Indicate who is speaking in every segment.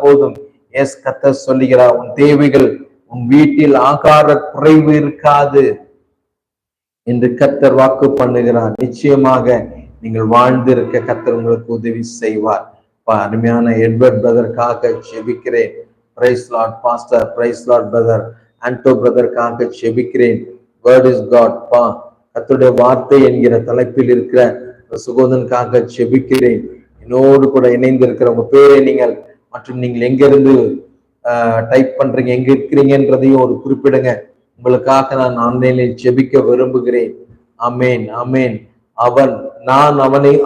Speaker 1: போதும். எஸ், கர்த்தர் சொல்லுகிறார், உன் தேவைகள், உன் வீட்டில் ஆகார குறைவு இருக்காது என்று கர்த்தர் வாக்கு பண்ணுகிறார். நிச்சயமாக நீங்கள் வாழ்ந்திருக்க கர்த்தர் உங்களுக்கு உதவி செய்வார். அருமையான எட்வர்ட் பிரதருக்காக ஜெபிக்கிறேன். Praise Lord pastor, praise Lord brother Anto பிரதருக்காக ஜெபிக்கிறேன். வேர்ட் இஸ் காட் பா, கர்த்தருடைய வார்த்தை என்கிற தலைப்பில் இருக்கிற சுகோதனுக்காக ஜெபிக்கிறேன். என்னோடு கூட இணைந்து இருக்கிற உங்க பேரை நீங்கள் மற்றும் நீங்கள் எங்க இருந்து டைப் பண்றீங்க, எங்க இருக்கிறீங்கன்றதையும் ஒரு குறிப்பிடுங்க. உங்களுக்காக நான் ஆன்லைனில் ஜெபிக்க விரும்புகிறேன். ஆமேன், ஆமேன். நான்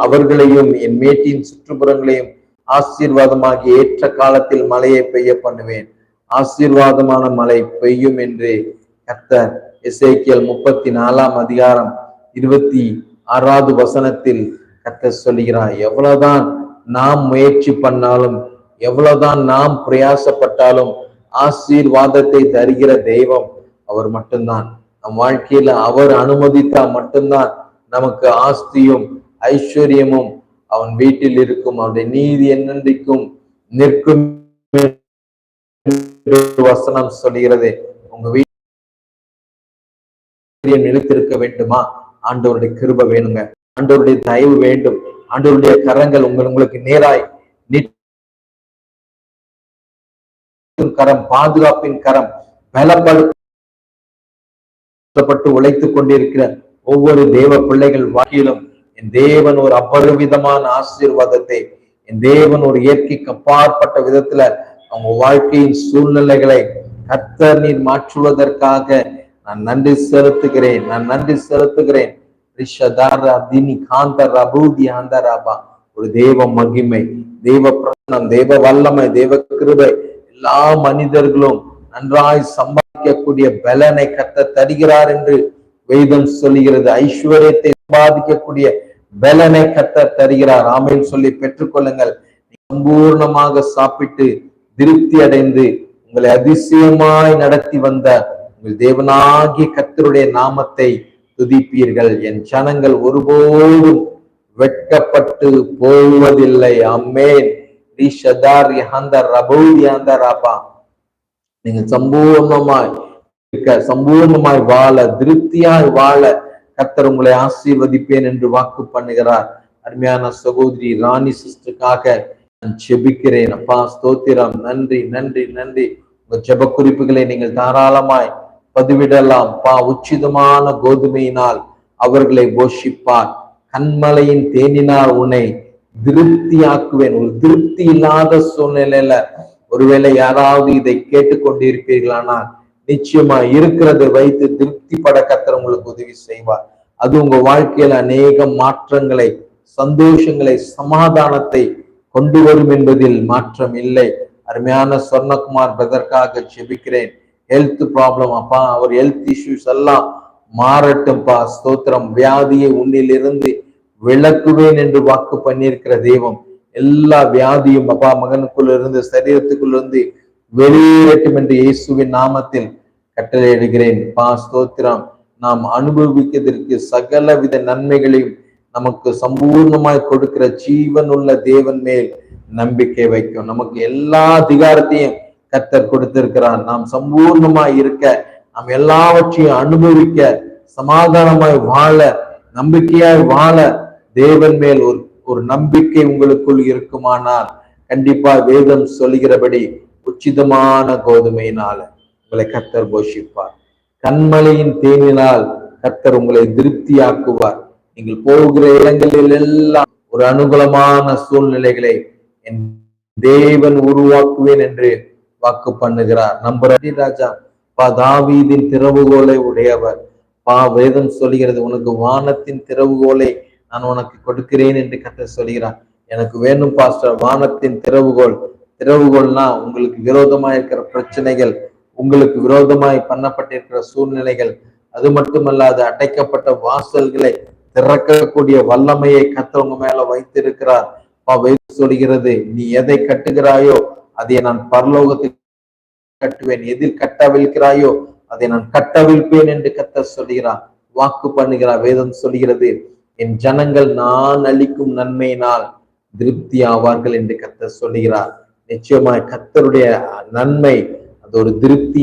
Speaker 1: அவர்களையும் என் மேட்டின் சுற்றுப்புறங்களையும் ஆசீர்வாதமாகி ஏற்ற காலத்தில் மழையை பெய்ய பண்ணுவேன். ஆசீர்வாதமான மழை பெய்யும் என்று கர்த்தர் எசேக்கியேல் 34 அதிகாரம் 26வது வசனத்தில் கர்த்தர் சொல்கிறார். எவ்வளவுதான் நாம் முயற்சி பண்ணாலும், எவ்வளவுதான் நாம் பிரயாசப்பட்டாலும் ஆசீர்வாதத்தை தருகிற தெய்வம் அவர் மட்டும்தான். நம் வாழ்க்கையில அவர் அனுமதித்தா மட்டும்தான் நமக்கு ஆஸ்தியும் ஐஸ்வர்யமும் அவன் வீட்டில் இருக்கும். அவருடைய நீதி என்னென்றைக்கும் நிற்கும் வசனம் சொல்கிறது. உங்க வீட்டில் நிலைத்திருக்க வேண்டுமா? ஆண்டவருடைய கிருபை வேணுங்க, ஆண்டவருடைய தயவு வேண்டும், ஆண்டவருடைய கரங்கள் உங்களுக்கு நேராய் கரம், பாதுகாப்பின் கரம், பலப்படுத்தப்பட்டு உழைத்துக் கொண்டிருக்கிற ஒவ்வொரு தேவ பிள்ளைகள் வாழ்க்கையிலும் என் தேவன் ஒரு அபரிவிதமான ஆசீர்வாதத்தை, என் தேவன் ஒரு இயற்கைக்கு அப்பாற்பட்ட விதத்துல அவங்க வாழ்க்கையின் சூழ்நிலைகளை கர்த்தர் நீர் மாற்றுவதற்காக நான் நன்றி செலுத்துகிறேன். நான் நன்றி செலுத்துகிறேன். ஒரு தேவ மகிமை, தேவ பிரசன்னம், தேவ வல்லமை, தேவ கிருபை எல்லா மனிதர்களும் நன்றாய் சம்பாதிக்கக்கூடிய பலனை கர்த்தர் தருகிறார் என்று வேதம் சொல்லுகிறது. ஐஸ்வர்யத்தை சம்பாதிக்கக்கூடிய பலனை கர்த்தர் தருகிறார். ஆமென் சொல்லி பெற்றுக்கொள்ளுங்கள். சம்பூர்ணமாக சாப்பிட்டு திருப்தி அடைந்து உங்களை அதிசயமாய் நடத்தி வந்த உங்கள் தேவனாகிய கர்த்தருடைய நாமத்தை துதிப்பீர்கள். என் ஜனங்கள் ஒருபோதும் வெட்கப்பட்டு போவதில்லை. ஆமென். நீங்க சம்பூர்ணமாய் வாழ, திருப்தியாய் வாழ கர்த்தர் உங்களை ஆசீர்வதிப்பேன் என்று வாக்கு பண்ணுகிறார். அருமையான சகோதரி ராணி சிஸ்டருக்காக நான் ஜெபிக்கிறேன். அப்பா ஸ்தோத்திரம். நன்றி, நன்றி, நன்றி. உங்க ஜெப குறிப்புகளை நீங்கள் தாராளமாய் பதிவிடலாம். உச்சிதமான கோதுமையினால் அவர்களை போஷிப்பார், கண்மலையின் தேனினால் உன்னை திருப்தியாக்குவேன். ஒரு திருப்தி இல்லாத சூழ்நிலையில ஒருவேளை யாராவது இதை கேட்டுக்கொண்டிருப்பீர்களானால் நிச்சயமா இருக்கிறதை வைத்து திருப்தி பட கர்த்தர் உங்களுக்கு உதவி செய்வார். அது உங்க வாழ்க்கையில அநேக மாற்றங்களை, சந்தோஷங்களை, சமாதானத்தை கொண்டு வரும் என்பதில் மாற்றம் இல்லை. அருமையான சொர்ணகுமார் பிரதற்காக ஜெபிக்கிறேன். ஹெல்த் ப்ராப்ளம் அப்பா, அவர் ஹெல்த் இஷ்யூஸ் எல்லாம் மாறட்டும்பா. ஸ்தோத்திரம். வியாதியை உன்னிலிருந்து விளக்குவேன் என்று வாக்கு பண்ணியிருக்கிற தெய்வம் எல்லா வியாதியும் அப்பா மகனுக்குள்ள இருந்து, சரீரத்துக்குள்ள இருந்து வெளியேறட்டும் என்று இயேசுவின் நாமத்தில் கட்டளையிடுகிறேன். ஸ்தோத்திரம். நாம் அனுபவிக்கிறதற்கு சகல வித நன்மைகளையும் நமக்கு சம்பூர்ணமாய் கொடுக்கிற ஜீவனுள்ள தேவன் மேல் நம்பிக்கை வைக்கும். நமக்கு எல்லா அதிகாரத்தையும் கர்த்தர் கொடுத்திருக்கிறார். நாம் சம்பூர்ணமாய் இருக்க, நாம் எல்லாவற்றையும் அனுபவிக்க, சமாதானமாய் வாழ, நம்பிக்கையாய் வாழ தேவன் மேல் ஒரு நம்பிக்கை உங்களுக்குள் இருக்குமானால் கண்டிப்பா வேதம் சொல்லுகிறபடி உச்சிதமான கோதுமையினால உங்களை கர்த்தர் போஷிப்பார். கண்மலையின் தேனினால் கர்த்தர் உங்களை திருப்தியாக்குவார். நீங்கள் போகிற இடங்களில் எல்லாம் ஒரு அனுகூலமான சூழ்நிலைகளை என் தேவன் உருவாக்குவேன் என்று வாக்கு பண்ணுகிறார். நம்புற ராஜா தாவீதின் திறவுகோலை உடையவர். வேதம் சொல்லுகிறது, உனக்கு வானத்தின் திறவுகோலை நான் உனக்கு கொடுக்கிறேன் என்று கர்த்தர் சொல்கிறார். எனக்கு வேணும் பாஸ்டர் வானத்தின் திறவுகோல். திறவுகோல்னா உங்களுக்கு விரோதமாய் இருக்கிற பிரச்சனைகள், உங்களுக்கு விரோதமாய் பண்ணப்பட்டிருக்கிற சூழ்நிலைகள், அது மட்டுமல்லாது அடைக்கப்பட்ட வாசல்களை திறக்கக்கூடிய வல்லமையை கர்த்தர் உங்க மேல வைத்திருக்கிறார். வேதம் சொல்கிறது, நீ எதை கட்டுகிறாயோ அதை நான் பரலோகத்தில் கட்டுவேன், எதில் கட்டவிழ்கிறாயோ அதை நான் கட்டவிழ்ப்பேன் என்று கர்த்தர் சொல்கிறார், வாக்கு பண்ணுகிறார். வேதம் சொல்கிறது, என் ஜனங்கள் நான் அளிக்கும் நன்மையினால் திருப்தி ஆவார்கள் என்று கர்த்தர் சொல்கிறார். நிச்சயமாய் கர்த்தருடைய நன்மை அது ஒரு திருப்தியா